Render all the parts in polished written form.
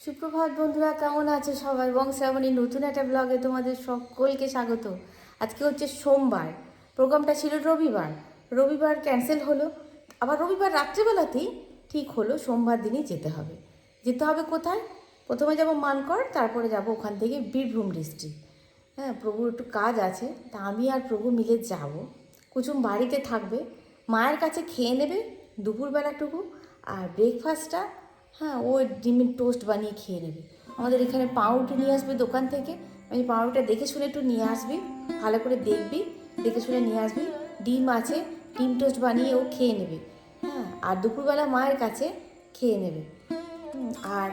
সুপ্রভাত বন্ধুরা, কেমন আছে সবাই? বংশ্রাবণীর নতুন একটা ব্লগে তোমাদের সকলকে স্বাগত। আজকে হচ্ছে সোমবার, প্রোগ্রামটা ছিল রবিবার ক্যান্সেল হলো। আবার রবিবার রাত্রিবেলাতেই ঠিক হলো সোমবার দিনই যেতে হবে কোথায়? প্রথমে যাব মানকড়, তারপরে যাব ওখান থেকে বীরভূম ডিস্ট্রিক্ট। হ্যাঁ, প্রভুর একটু কাজ আছে, তা আমি আর প্রভু মিলে যাব। কুসুম বাড়িতে থাকবে, মায়ের কাছে খেয়ে নেবে দুপুরবেলাটুকু, আর ব্রেকফাস্টটা হ্যাঁ ও ডিমের টোস্ট বানিয়ে খেয়ে নেবে। আমাদের এখানে পাউরুটি নিয়ে আসবে দোকান থেকে। আমি পাউরুটিটা দেখে শুনে একটু নিয়ে আসবি, ভালো করে দেখবি, দেখে শুনে নিয়ে আসবি। ডিম আছে, ডিম টোস্ট বানিয়ে ও খেয়ে নেবে। হ্যাঁ, আর দুপুরবেলা মায়ের কাছে খেয়ে নেবে। আর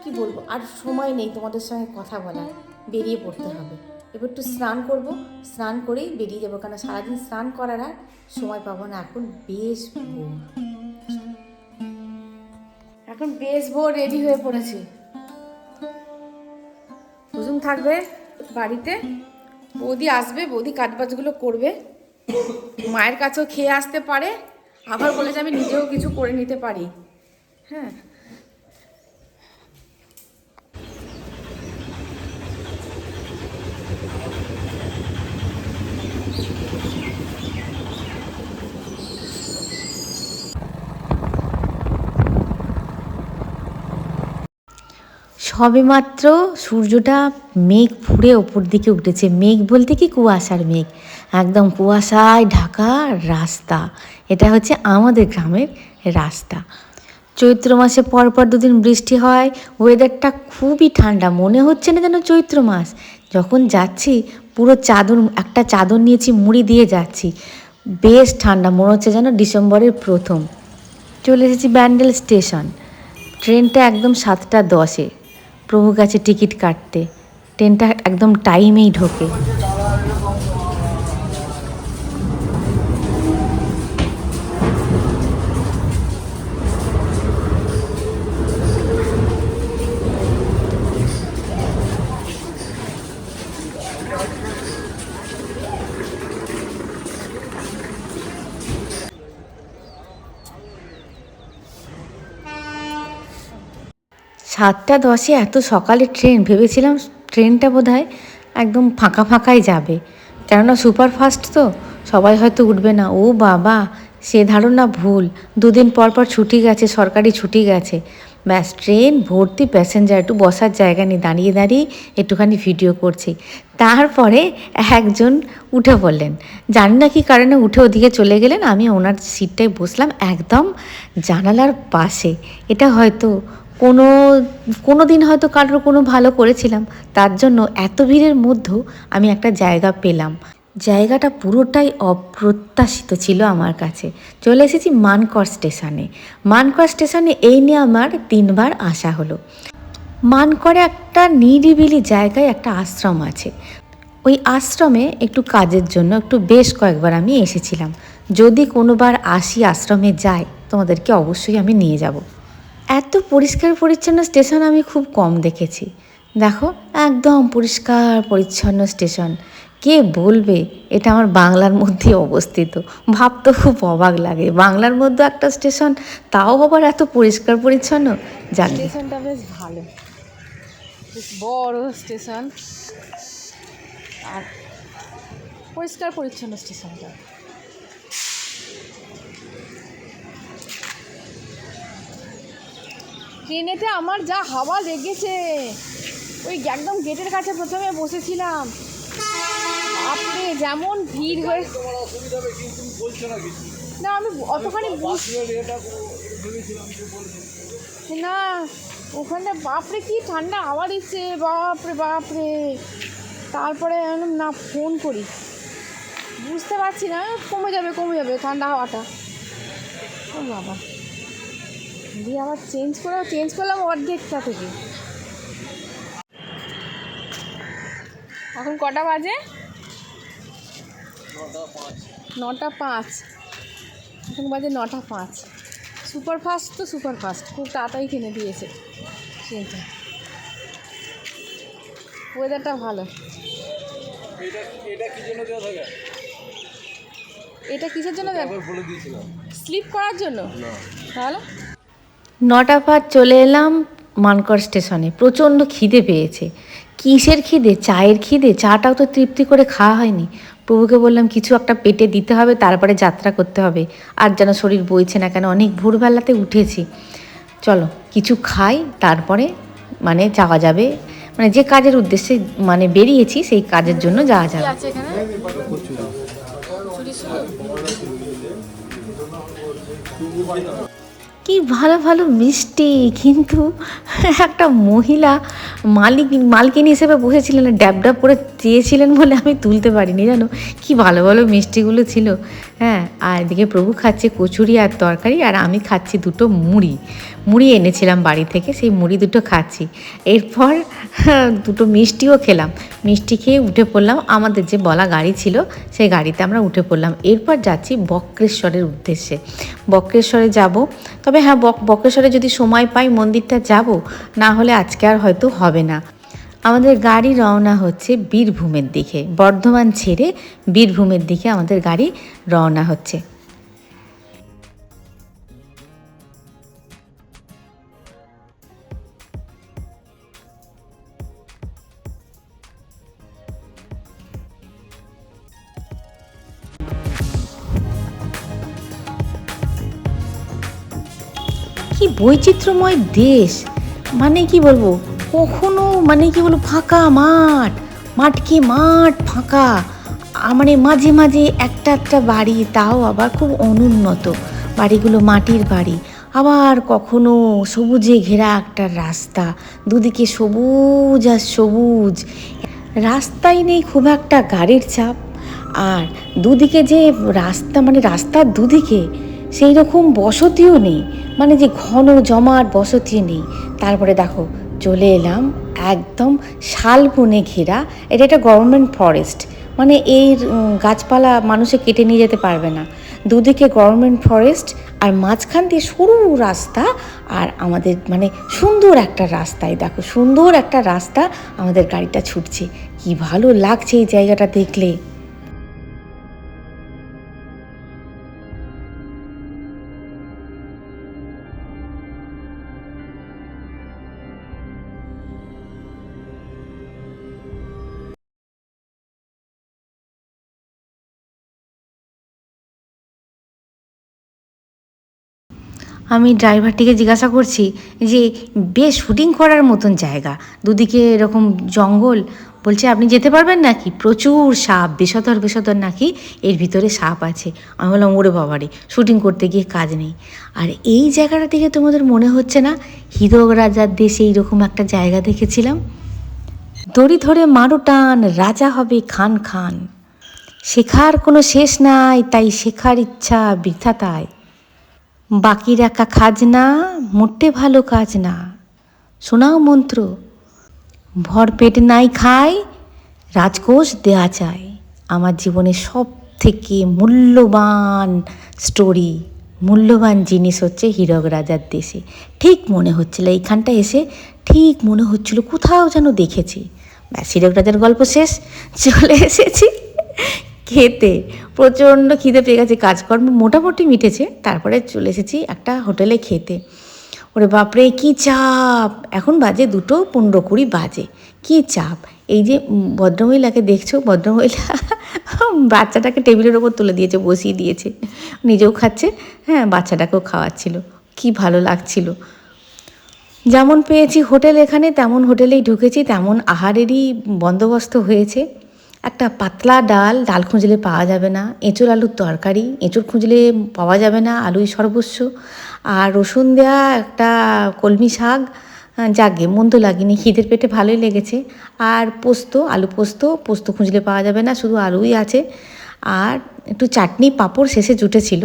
কি বলবো, আর সময় নেই তোমাদের সঙ্গে কথা বলার, বেরিয়ে পড়তে হবে। এবার একটু স্নান করব, স্নান করেই বেরিয়ে যাবো, কেন সারাদিন স্নান করার আর সময় পাবো না। এখন বেশ ভোর রেডি হয়ে পড়েছি। কুসুম থাকবে বাড়িতে, বৌদি আসবে, বৌদি কাজবাজগুলো করবে, মায়ের কাছেও খেয়ে আসতে পারে, আবার বলে যে আমি নিজেও কিছু করে নিতে পারি। হ্যাঁ, সবেমাত্র সূর্যটা মেঘ ফুঁড়ে ওপর দিকে উঠেছে। মেঘ বলতে কি, কুয়াশার মেঘ, একদম কুয়াশায় ঢাকা রাস্তা। এটা হচ্ছে আমাদের গ্রামের রাস্তা। চৈত্র মাসে পরপর দুদিন বৃষ্টি হয়, ওয়েদারটা খুবই ঠান্ডা, মনে হচ্ছে না যেন চৈত্র মাস। যখন যাচ্ছি পুরো একটা চাদর নিয়েছি, মুড়ি দিয়ে যাচ্ছি, বেশ ঠান্ডা, মনে হচ্ছে যেন ডিসেম্বরের প্রথম। চলে এসেছি ব্যান্ডেল স্টেশন। ট্রেনটা একদম 7:10-এ, প্রভুর কাছে টিকিট কাটতে। ট্রেনটা একদম টাইমেই ঢোকে। 7:10-এ এত সকালে ট্রেন, ভেবেছিলাম ট্রেনটা বোধহয় একদম ফাঁকা ফাঁকাই যাবে, কেননা সুপারফাস্ট তো, সবাই হয়তো উঠবে না। ও বাবা, সে ধারণা ভুল। দুদিন পর পর ছুটি গেছে, সরকারি ছুটি গেছে, ব্যাস ট্রেন ভর্তি প্যাসেঞ্জার। একটু বসার জায়গা নেই, দাঁড়িয়ে দাঁড়িয়ে একটুখানি ভিডিও করছি। তারপরে একজন উঠে পড়লেন, জানি না কি কারণে উঠে ওদিকে চলে গেলেন। আমি ওনার সিটটায় বসলাম একদম জানালার পাশে। এটা হয়তো কোনো দিন হয়তো কারোর কোনো ভালো করেছিলাম, তার জন্য এত ভিড়ের মধ্যেও আমি একটা জায়গা পেলাম। জায়গাটা পুরোটাই অপ্রত্যাশিত ছিল আমার কাছে। চলে এসেছি মানকড় স্টেশনে। মানকড় স্টেশনে এই নিয়ে আমার 3বার আসা হলো। মানকড়ে একটা নিরিবিলি জায়গায় একটা আশ্রম আছে। ওই আশ্রমে একটু কাজের জন্য বেশ কয়েকবার আমি এসেছিলাম। যদি কোনোবার আসি, আশ্রমে যাই, তোমাদেরকে অবশ্যই আমি নিয়ে যাব। এত পরিষ্কার পরিচ্ছন্ন স্টেশন আমি খুব কম দেখেছি। দেখো, একদম পরিষ্কার পরিচ্ছন্ন স্টেশন। কে বলবে এটা আমার বাংলার মধ্যে অবস্থিত? ভাবতে খুব অবাক লাগে, বাংলার মধ্যে একটা স্টেশন, তাও আবার এত পরিষ্কার পরিচ্ছন্ন। যাক, স্টেশনটা বেশ ভালো, বেশ বড় স্টেশন, আর পরিষ্কার পরিচ্ছন্ন স্টেশনটা। ট্রেনেতে আমার যা হাওয়া লেগেছে, ওই একদম গেটের কাছে প্রথমে বসেছিলাম, আপনি যেমন ভিড় হয়ে, না আমি অতখানি না, ওখানটা বাপরে কি ঠান্ডা হাওয়া দিচ্ছে, বাপরে বাপরে। তারপরে না ফোন করি, বুঝতে পারছি না, কমে যাবে ঠান্ডা হাওয়াটা। ও বাবা, দিয়ে আবার চেঞ্জ করলাম অর্ধেকটা থেকে। এখন কটা বাজে? 9:05। এখন বাজে 9:05। সুপারফাস্ট খুব তাড়াতাড়ি কিনে দিয়েছে ট্রেনটা। ওয়েদারটা ভালো। এটা কিসের জন্য? স্লিপ করার জন্য। তাহলে 9:05 চলে এলাম মানকর স্টেশনে। প্রচণ্ড খিদে পেয়েছে। কিসের খিদে? চায়ের খিদে। চাটাও তো তৃপ্তি করে খাওয়া হয়নি। প্রভুকে বললাম কিছু একটা পেটে দিতে হবে, তারপরে যাত্রা করতে হবে। আর যেন শরীর বইছে না কেন, অনেক ভোরবেলাতে উঠেছি। চলো কিছু খাই, তারপরে মানে যাওয়া যাবে, মানে যে কাজের উদ্দেশ্যে মানে বেরিয়েছি সেই কাজের জন্য যাওয়া যাবে। কি ভালো ভালো মিষ্টি, কিন্তু একটা মহিলা মালকিনী হিসেবে বসেছিলেন, ড্যাব ড্যাব করে চেয়েছিলেন বলে আমি তুলতে পারিনি জানো। কি ভালো ভালো মিষ্টিগুলো ছিল। হ্যাঁ, আর এদিকে প্রভু খাচ্ছে কচুরি আর তরকারি, আর আমি খাচ্ছি দুটো মুড়ি এনেছিলাম বাড়ি থেকে, সেই মুড়ি দুটো খাচ্ছি। এরপর দুটো মিষ্টিও খেলাম। মিষ্টি খেয়ে উঠে পড়লাম, আমাদের যে বলা গাড়ি ছিল সেই গাড়িতে আমরা উঠে পড়লাম। এরপর যাচ্ছি বক্রেশ্বরের উদ্দেশ্যে। বক্রেশ্বরে যাব, তবে হ্যাঁ বক্রেশ্বরে যদি সময় পাই মন্দিরটা যাব, না হলে আজকে আর হয়তো হবে না। আমাদের গাড়ি রওনা হচ্ছে বীরভূমের দিকে, বর্ধমান ছেড়ে বীরভূমের দিকে আমাদের গাড়ি রওনা হচ্ছে। কি বৈচিত্র্যময় দেশ, মানে কি বলবো, কখনো মানে কি বলবো ফাঁকা মাঠ ফাঁকা, মানে মাঝে মাঝে একটা একটা বাড়ি, তাও আবার খুব অনুন্নত বাড়িগুলো, মাটির বাড়ি। আবার কখনো সবুজে ঘেরা একটা রাস্তা, দুদিকে সবুজ আর সবুজ, রাস্তায় নেই খুব একটা গাড়ির চাপ। আর দুদিকে যে রাস্তা, মানে রাস্তার দুদিকে সেই রকম বসতিও নেই, মানে যে ঘন জমাট বসতি নেই। তারপরে দেখো চলে এলাম একদম শালবনে ঘেরা, এটা একটা গভর্নমেন্ট ফরেস্ট, মানে এই গাছপালা মানুষে কেটে নিয়ে যেতে পারবে না। দুদিকে গভর্নমেন্ট ফরেস্ট, আর মাঝখান দিয়ে সরু রাস্তা, আর আমাদের মানে সুন্দর একটা রাস্তায় দেখো, সুন্দর একটা রাস্তা, আমাদের গাড়িটা ছুটছে। কি ভালো লাগছে এই জায়গাটা দেখলে। আমি ড্রাইভারটিকে জিজ্ঞাসা করছি যে বেশ শুটিং করার মতন জায়গা, দুদিকে এরকম জঙ্গল, বলছে আপনি যেতে পারবেন নাকি, প্রচুর সাপ, বিষধর নাকি এর ভিতরে সাপ আছে। আমি বললাম ওরে বাবারে, শুটিং করতে গিয়ে কাজ নেই। আর এই জায়গাটা থেকে তোমাদের মনে হচ্ছে না হীরক রাজার দেশে এইরকম একটা জায়গা দেখেছিলাম? দড়ি ধরে মারো টান, রাজা হবে খান খান, শেখার কোনো শেষ নাই, তাই শেখার ইচ্ছা বৃথা তাই, বাকি রাখা খাজনা মোটে ভালো কাজ না, শোনাও মন্ত্র, ভরপেট নাই খায়, রাজকোষ দেয়া চায়। আমার জীবনের সব থেকে মূল্যবান স্টোরি, মূল্যবান জিনিস হচ্ছে হীরক রাজার দেশে। ঠিক মনে হচ্ছিল এইখানটা এসে, ঠিক মনে হচ্ছিল কোথাও যেন দেখেছি। ব্যাস, হীরক রাজার গল্প শেষ, চলে এসেছি খেতে। প্রচণ্ড খিদে পেয়ে গেছে, কাজকর্ম মোটামুটি মিটেছে, তারপরে চলে এসেছি একটা হোটেলে খেতে। ওরে বাপরে কি চাপ, এখন বাজে 2:15 বাজে, কি চাপ। এই যে ভদ্রমহিলাকে দেখছো, ভদ্রমহিলা বাচ্চাটাকে টেবিলের ওপর তুলে দিয়েছে, বসিয়ে দিয়েছে, নিজেও খাচ্ছে, হ্যাঁ বাচ্চাটাকেও খাওয়াচ্ছিল। কি ভালো লাগছিল। যেমন পেয়েছি হোটেল এখানে, তেমন হোটেলেই ঢুকেছি, তেমন আহারেরই বন্দোবস্ত হয়েছে। একটা পাতলা ডাল খুঁজলে পাওয়া যাবে না, এঁচোড় আলুর তরকারি, এঁচোড় খুঁজলে পাওয়া যাবে না, আলুই সর্বস্ব, আর রসুন দেওয়া একটা কলমি শাক, যাকে মন্দ লাগেনি, খিদের পেটে ভালোই লেগেছে। আর আলু পোস্ত খুঁজলে পাওয়া যাবে না, শুধু আলুই আছে। আর একটু চাটনি পাঁপড় শেষে জুটেছিল।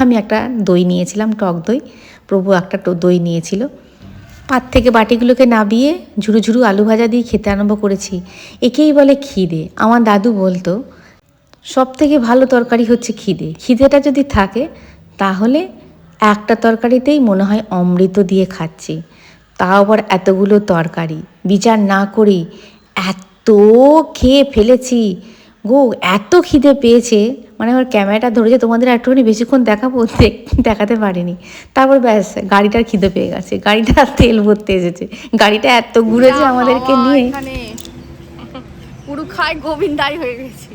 আমি একটা দই নিয়েছিলাম, টক দই, প্রভু একটা দই নিয়েছিল। পাত থেকে বাটিগুলোকে নাবিয়ে ঝুরু ঝুরু আলু ভাজা দিয়ে খেতে আরম্ভ করেছি। একেই বলে খিদে। আমার দাদু বলতো সব থেকে ভালো তরকারি হচ্ছে খিদে। খিদেটা যদি থাকে তাহলে একটা তরকারিতেই মনে হয় অমৃত দিয়ে খাচ্ছি, তাও আবার এতগুলো তরকারি বিচার না করেই এত খেয়ে ফেলেছি। গো এত খিদে পেয়েছে, মানে আমার ক্যামেরাটা ধরেছে তোমাদের একটুখানি বেশিক্ষণ দেখাবো, দেখাতে পারিনি। তারপর ব্যাস গাড়িটার খিদে পেয়ে গেছে, গাড়িটা তেল ভরতে এসেছে, গাড়িটা এত ঘুরেছে আমাদেরকে নিয়ে। এখানে পুরো খায় গোবিন্দাই হয়ে গেছে,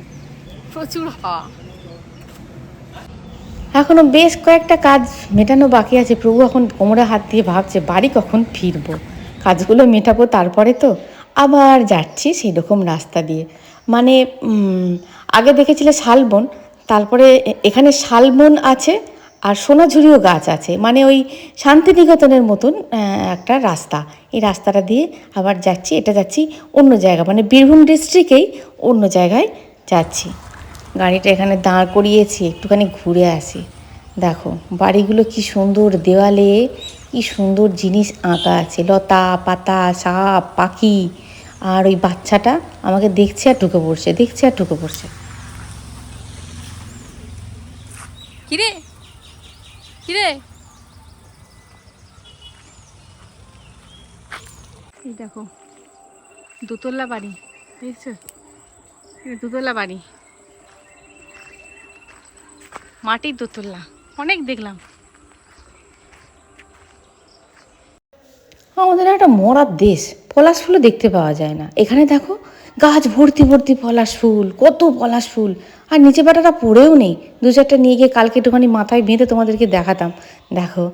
প্রচুর হাওয়া। এখনও বেশ কয়েকটা কাজ মেটানো বাকি আছে। প্রভু এখন কোমরে হাত দিয়ে ভাবছে বাড়ি কখন ফিরবো, কাজগুলো মেটাবো তারপরে তো আবার যাচ্ছি সেই রকম রাস্তা দিয়ে। মানে আগে দেখেছিলে শালবন, তারপরে এখানে শালবন আছে আর সোনাঝুরিও গাছ আছে, মানে ওই শান্তিনিকেতনের মতন একটা রাস্তা। এই রাস্তাটা দিয়ে আবার যাচ্ছি, এটা যাচ্ছি অন্য জায়গা, মানে বীরভূম ডিস্ট্রিক্টেই অন্য জায়গায় যাচ্ছি। গাড়িটা এখানে দাঁড় করিয়েছি, একটুখানি ঘুরে আসি। দেখো বাড়িগুলো কি সুন্দর, দেওয়ালে কি সুন্দর জিনিস আঁকা আছে, লতা পাতা সাপ পাখি। আর ওই বাচ্চাটা আমাকে দেখছে আর ঢুকে পড়ছে, দেখছে আর ঢুকে পড়ছে। কিরে কিরে, এই দেখো দোতলা বাড়ি, দেখছো দোতলা বাড়ি, মাটির দোতলা, অনেক দেখলাম। আমাদের একটা মরার দেশ, পলাশ ফুলও দেখতে পাওয়া যায় না। এখানে দেখো গাছ ভর্তি ভর্তি পলাশ ফুল, কত পলাশ ফুল। আর নিচে পাটাটা পড়েও নেই, দু চারটা নিয়ে গিয়ে কালকে একটুখানি মাথায় বেঁধে তোমাদেরকে দেখাতাম। দেখো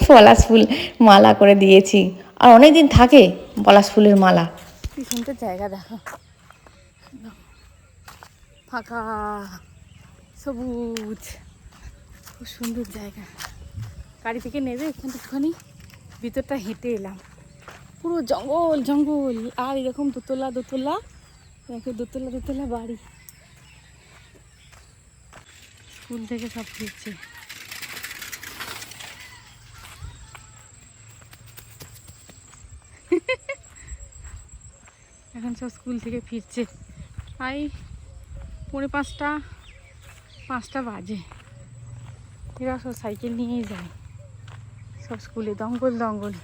পলাশ ফুল মালা করে দিয়েছি, আর অনেক দিন থাকে পলাশ ফুলের মালা। পিছনটা জায়গা দেখো, ফাঁকা সবুজ, খুব সুন্দর জায়গা। গাড়ি থেকে নেবে একটুখানি ভিতরটা হেঁটে এলাম, পুরো জঙ্গল জঙ্গল। আর এরকম দোতলা দোতলা, দেখো দোতলা দোতলা বাড়ি। স্কুল থেকে সব ফিরছে, এখন সব স্কুল থেকে ফিরছে। প্রায় 4:45 বাজে। এরা সব সাইকেল নিয়েই যায় সব স্কুলে, দঙ্গল দঙ্গল।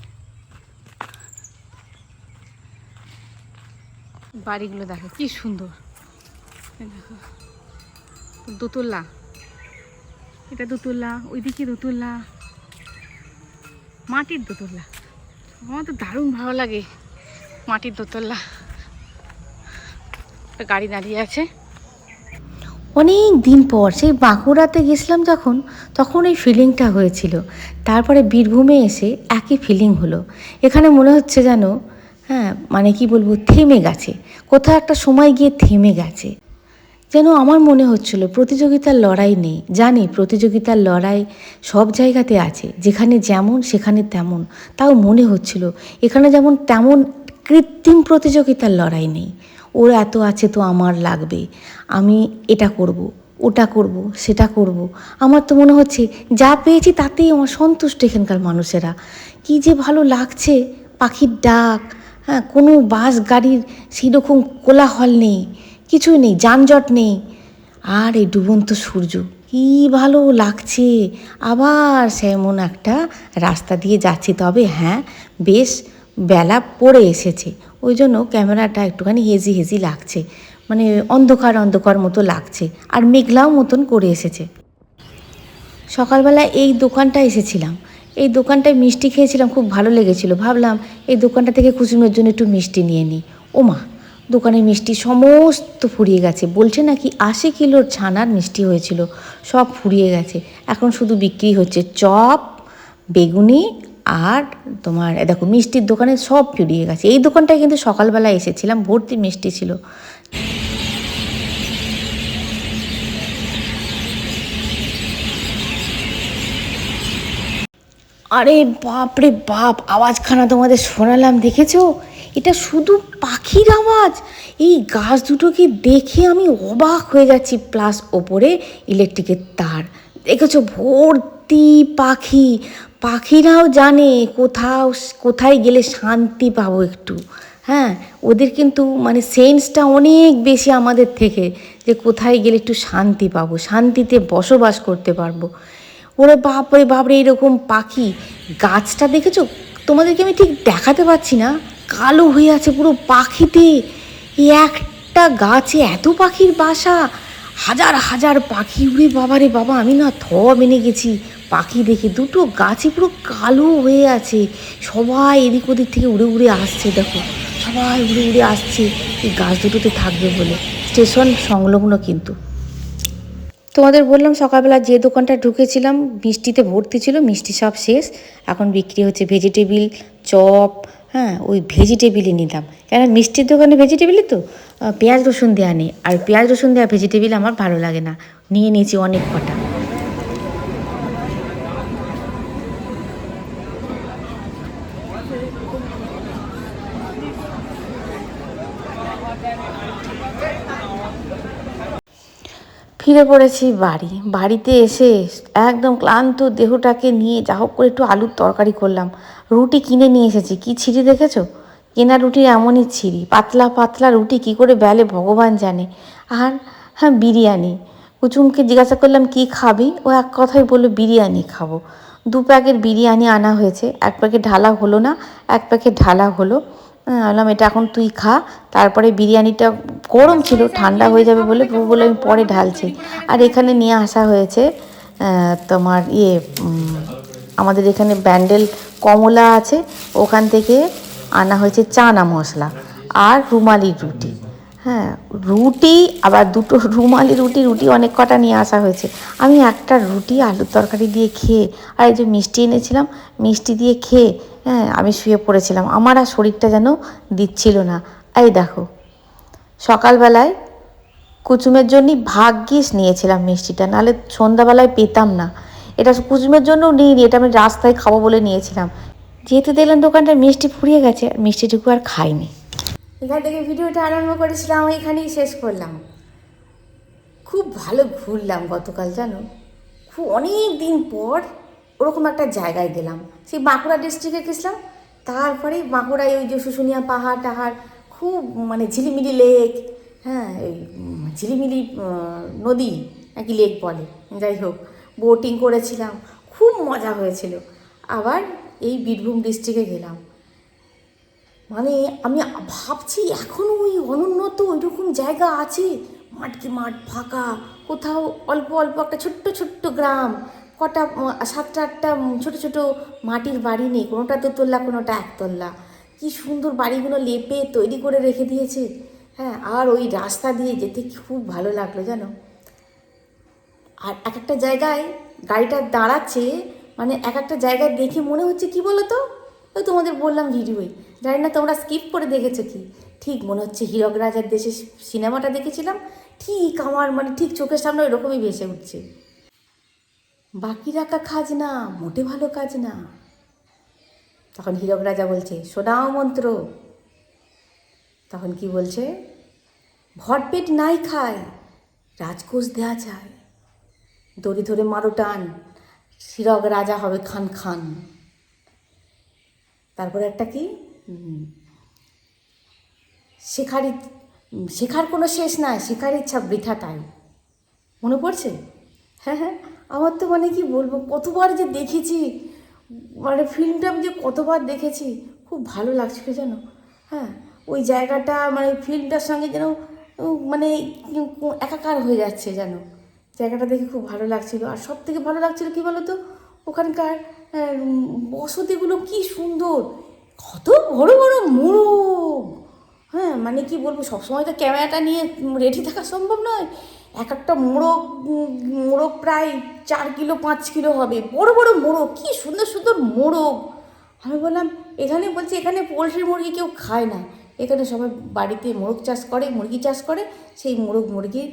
বাড়িগুলো দেখো কি সুন্দর, দেখো দোতলা, এটা দোতলা, ওইদিকে দোতলা, মাটির দোতলা। আমার তো দারুণ ভালো লাগে মাটির দোতলা। গাড়ি দাঁড়িয়ে আছে। অনেক দিন পর সেই বাঁকুড়াতে গেছিলাম যখন, তখন এই ফিলিংটা হয়েছিল। তারপরে বীরভূমে এসে একই ফিলিং হলো। এখানে মনে হচ্ছে যেন, হ্যাঁ মানে কি বলবো, থেমে গেছে, কোথাও একটা সময় গিয়ে থেমে গেছে। যেন আমার মনে হচ্ছিল প্রতিযোগিতার লড়াই নেই। জানি প্রতিযোগিতার লড়াই সব জায়গাতে আছে, যেখানে যেমন সেখানে তেমন। তাও মনে হচ্ছিল এখানে যেমন তেমন কৃত্রিম প্রতিযোগিতার লড়াই নেই। ওর এত আছে তো আমার লাগবে, আমি এটা করব, ওটা করব, সেটা করব। আমার তো মনে হচ্ছে যা পেয়েছি তাতেই আমার সন্তুষ্ট এখানকার মানুষেরা। কি যে ভালো লাগছে, পাখির ডাক, হ্যাঁ কোনো বাস গাড়ির সেই রকম কোলাহল নেই, কিছুই নেই, যানজট নেই। আর এই ডুবন্ত সূর্য কী ভালো লাগছে। আবার সেমন একটা রাস্তা দিয়ে যাচ্ছি, তবে হ্যাঁ বেশ বেলা পড়ে এসেছে, ওই জন্য ক্যামেরাটা একটুখানি হেজি হেজি লাগছে, মানে অন্ধকার অন্ধকার মতো লাগছে, আর মেঘলাও মতন করে এসেছে। সকালবেলা এই দোকানটা এসেছিলাম, এই দোকানটায় মিষ্টি খেয়েছিলাম, খুব ভালো লেগেছিল। ভাবলাম এই দোকানটা থেকে কুসুমের জন্য একটু মিষ্টি নিয়ে নিই। ওমা, দোকানের মিষ্টি সমস্ত ফুরিয়ে গেছে। বলছে নাকি 80 কিলোর ছানার মিষ্টি হয়েছিল, সব ফুরিয়ে গেছে। এখন শুধু বিক্রি হচ্ছে চপ, বেগুনি আর তোমার দেখো মিষ্টির দোকানে সব ফুরিয়ে গেছে। এই দোকানটায় কিন্তু সকালবেলা এসেছিলাম, ভর্তি মিষ্টি ছিল। আরে বাপ রে বাপ, আওয়াজখানা তোমাদের শোনালাম, দেখেছো? এটা শুধু পাখির আওয়াজ। এই গাছ দুটোকে দেখে আমি অবাক হয়ে যাচ্ছি, প্লাস ওপরে ইলেকট্রিকের তার, দেখেছো? ভর্তি পাখি। পাখিরাও জানে কোথায় গেলে শান্তি পাবো একটু। হ্যাঁ, ওদের কিন্তু মানে সেন্সটা অনেক বেশি আমাদের থেকে, যে কোথায় গেলে একটু শান্তি পাবো, শান্তিতে বসবাস করতে পারবো। ওরে বাপরে বাপরে, এরকম পাখি। গাছটা দেখেছো? তোমাদেরকে আমি ঠিক দেখাতে পারছি না, কালো হয়ে আছে পুরো পাখিতে। এই একটা একটা গাছে এত পাখির বাসা, হাজার হাজার পাখি, উড়ে বাবা রে বাবা, আমি না মেনে গেছি পাখি দেখে। দুটো গাছে পুরো কালো হয়ে আছে, সবাই এদিক ওদিক থেকে উড়ে উড়ে আসছে, দেখো সবাই উড়ে উড়ে আসছে এই গাছ দুটোতে থাকবে বলে। স্টেশন সংলগ্ন কিন্তু। তোমাদের বললাম সকালবেলা যে দোকানটা ঢুকেছিলাম মিষ্টিতে ভর্তি ছিল, মিষ্টি সব শেষ, এখন বিক্রি হচ্ছে ভেজিটেবিল চপ। হ্যাঁ, ওই ভেজিটেবিলই নিলাম, কেন মিষ্টির দোকানে ভেজিটেবিলই তো পেঁয়াজ রসুন দেওয়া নেই, আর পেঁয়াজ রসুন দেওয়া ভেজিটেবিল আমার ভালো লাগে না। নিয়ে নিয়েছি অনেক কটা। ফিরে পড়েছি বাড়িতে এসে একদম ক্লান্ত দেহটাকে নিয়ে যা হোক করে একটু আলুর তরকারি করলাম। রুটি কিনে নিয়ে এসেছি, কি ছিঁড়ি দেখেছো? কেনা রুটির এমনই ছিঁড়ি, পাতলা পাতলা রুটি কী করে বেলে ভগবান জানে। আর হ্যাঁ, বিরিয়ানি। কুচুমকে জিজ্ঞাসা করলাম কি খাবি, ও এক কথাই বললো বিরিয়ানি খাবো। 2 প্যাকেট বিরিয়ানি আনা হয়েছে, 1 প্যাকেট ঢালা হলো না, 1 প্যাকেট ঢালা হলো। বললাম এটা এখন তুই খা, তারপরে বিরিয়ানিটা গরম ছিল ঠান্ডা হয়ে যাবে বলে বলে আমি পরে ঢালছি। আর এখানে নিয়ে আসা হয়েছে তোমার আমাদের এখানে ব্যান্ডেল কমলা আছে, ওখান থেকে আনা হয়েছে চানা মশলা আর রুমালি রুটি। হ্যাঁ, রুটি আবার 2টো রুমালি রুটি অনেক কটা নিয়ে আসা হয়েছে। আমি একটা রুটি আলুর তরকারি দিয়ে খেয়ে, আর এই যে মিষ্টি এনেছিলাম মিষ্টি দিয়ে খেয়ে, হ্যাঁ আমি শুয়ে পড়েছিলাম। আমার আর শরীরটা যেন দিচ্ছিল না। এই দেখো, সকালবেলায় কুচুমের জন্যই ভাগ্যিস নিয়েছিলাম মিষ্টিটা, নাহলে সন্ধ্যাবেলায় পেতাম না। এটা কুচুমের জন্যও নিইনি, এটা আমি রাস্তায় খাবো বলে নিয়েছিলাম। যেহেতু দেখলাম দোকানটার মিষ্টি ফুরিয়ে গেছে, আর মিষ্টিটুকু আর খাইনি। এখান থেকে ভিডিওটা আরম্ভ করেছিলাম, এখানেই শেষ করলাম। খুব ভালো ঘুরলাম গতকাল, জানো, খুব অনেক দিন পর ওরকম একটা জায়গায় গেলাম। সেই বাঁকুড়া ডিস্ট্রিক্টে গেছিলাম, তারপরে বাঁকুড়ায় ওই যে শুশুনিয়া পাহাড় টাহাড়, খুব মানে ঝিলিমিলি লেক, হ্যাঁ এই ঝিলিমিলি নদী নাকি লেক বলে, যাই হোক বোটিং করেছিলাম, খুব মজা হয়েছিল। আবার এই বীরভূম ডিস্ট্রিক্টে গেলাম, মানে আমি ভাবছি এখনও ওই অনুন্নত ওইরকম জায়গা আছে, মাঠকে মাঠ ফাঁকা, কোথাও অল্প অল্প একটা ছোট্ট ছোট্ট গ্রাম, কটা 7টা 8টা ছোটো ছোটো মাটির বাড়ি নেই, কোনোটা দোতলা কোনোটা একতলা, কি সুন্দর বাড়িগুলো লেপে তৈরি করে রেখে দিয়েছে। হ্যাঁ, আর ওই রাস্তা দিয়ে যেতে খুব ভালো লাগলো জানো। আর এক একটা জায়গায় গাড়িটা দাঁড়াচ্ছে, মানে এক একটা জায়গায় দেখে মনে হচ্ছে কি বলো তো, ওই তোমাদের বললাম ভিডিওয়, জানি না তোমরা স্কিপ করে দেখেছো কি, ঠিক মনে হচ্ছে হীরক রাজার দেশে সিনেমাটা দেখেছিলাম, ঠিক আমার মানে ঠিক চোখের সামনে ওইরকমই ভেসে উঠছে। বাকি রাখা খাজনা মোটে ভালো কাজ না। তখন হীরক রাজা বলছে শোনাও মন্ত্র, তখন কি বলছে, ভরপেট নাই খায়, রাজকোষ দেয়া যায়, দড়ি ধরে মারো টান, হীরক রাজা হবে খান খান। তারপরে একটা কি, শেখার কোনো শেষ নাই, শেখার ইচ্ছা বৃথা তাই। মনে পড়ছে? হ্যাঁ হ্যাঁ, আমার তো মানে কি বলবো, কতবার যে দেখেছি, মানে ফিল্মটা আমি যে কতবার দেখেছি, খুব ভালো লাগছিল জানো। হ্যাঁ, ওই জায়গাটা মানে ফিল্মটার সঙ্গে যেন মানে একাকার হয়ে যাচ্ছে যেন, জায়গাটা দেখে খুব ভালো লাগছিল। আর সব থেকে ভালো লাগছিল কী বলো তো, ওখানকার বসতিগুলো কি সুন্দর, কত বড় বড় মোরগ। হ্যাঁ, মানে কি বলবো, সবসময় তো ক্যামেরাটা নিয়ে রেডি থাকা সম্ভব নয়। এক একটা মোরগ প্রায় 4 কিলো 5 কিলো হবে, বড় বড় মোরগ, কি সুন্দর সুন্দর মোরগ। আমি বললাম এখানে, বলছে এখানে পোলট্রি মুরগি কেউ খায় না, এখানে সবাই বাড়িতে মোরগ চাষ করে, মুরগি চাষ করে, সেই মোরগ মুরগির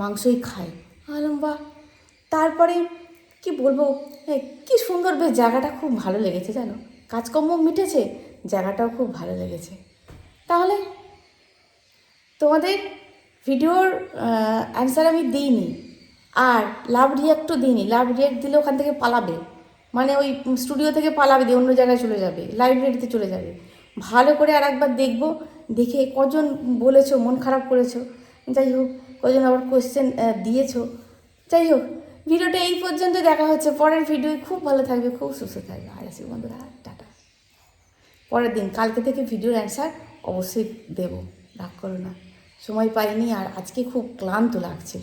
মাংসই খায়। বললাম বাহ। তারপরে কি বলবো, কি সুন্দর, বেশ জায়গাটা খুব ভালো লেগেছে জানো, কাজকর্ম মিটেছে, জায়গাটাও খুব ভালো লেগেছে। তাহলে তোমাদের ভিডিওর অ্যান্সার আমি দিইনি, আর লাভ রিয়াক্টও দিইনি। লাভ রিয়াক্ট দিলে ওখান থেকে পালাবে, মানে ওই স্টুডিও থেকে পালাবে, দিয়ে অন্য জায়গায় চলে যাবে, লাইব্রেরিতে চলে যাবে। ভালো করে আর একবার দেখবো, দেখে কজন বলেছো মন খারাপ করেছো, যাই হোক কজন আবার কোয়েশ্চেন দিয়েছো, যাই হোক ভিডিওটা এই পর্যন্ত। দেখা হচ্ছে পরের ভিডিও। খুব ভালো থাকবে, খুব সুস্থ থাকবে। আর আছি বন্ধুরা, টাটা। পরের দিন কালকে থেকে ভিডিওর অ্যান্সার অবশ্যই দেবো, রাগ করো না। সময় পাইনি আর আজকে খুব ক্লান্ত লাগছে।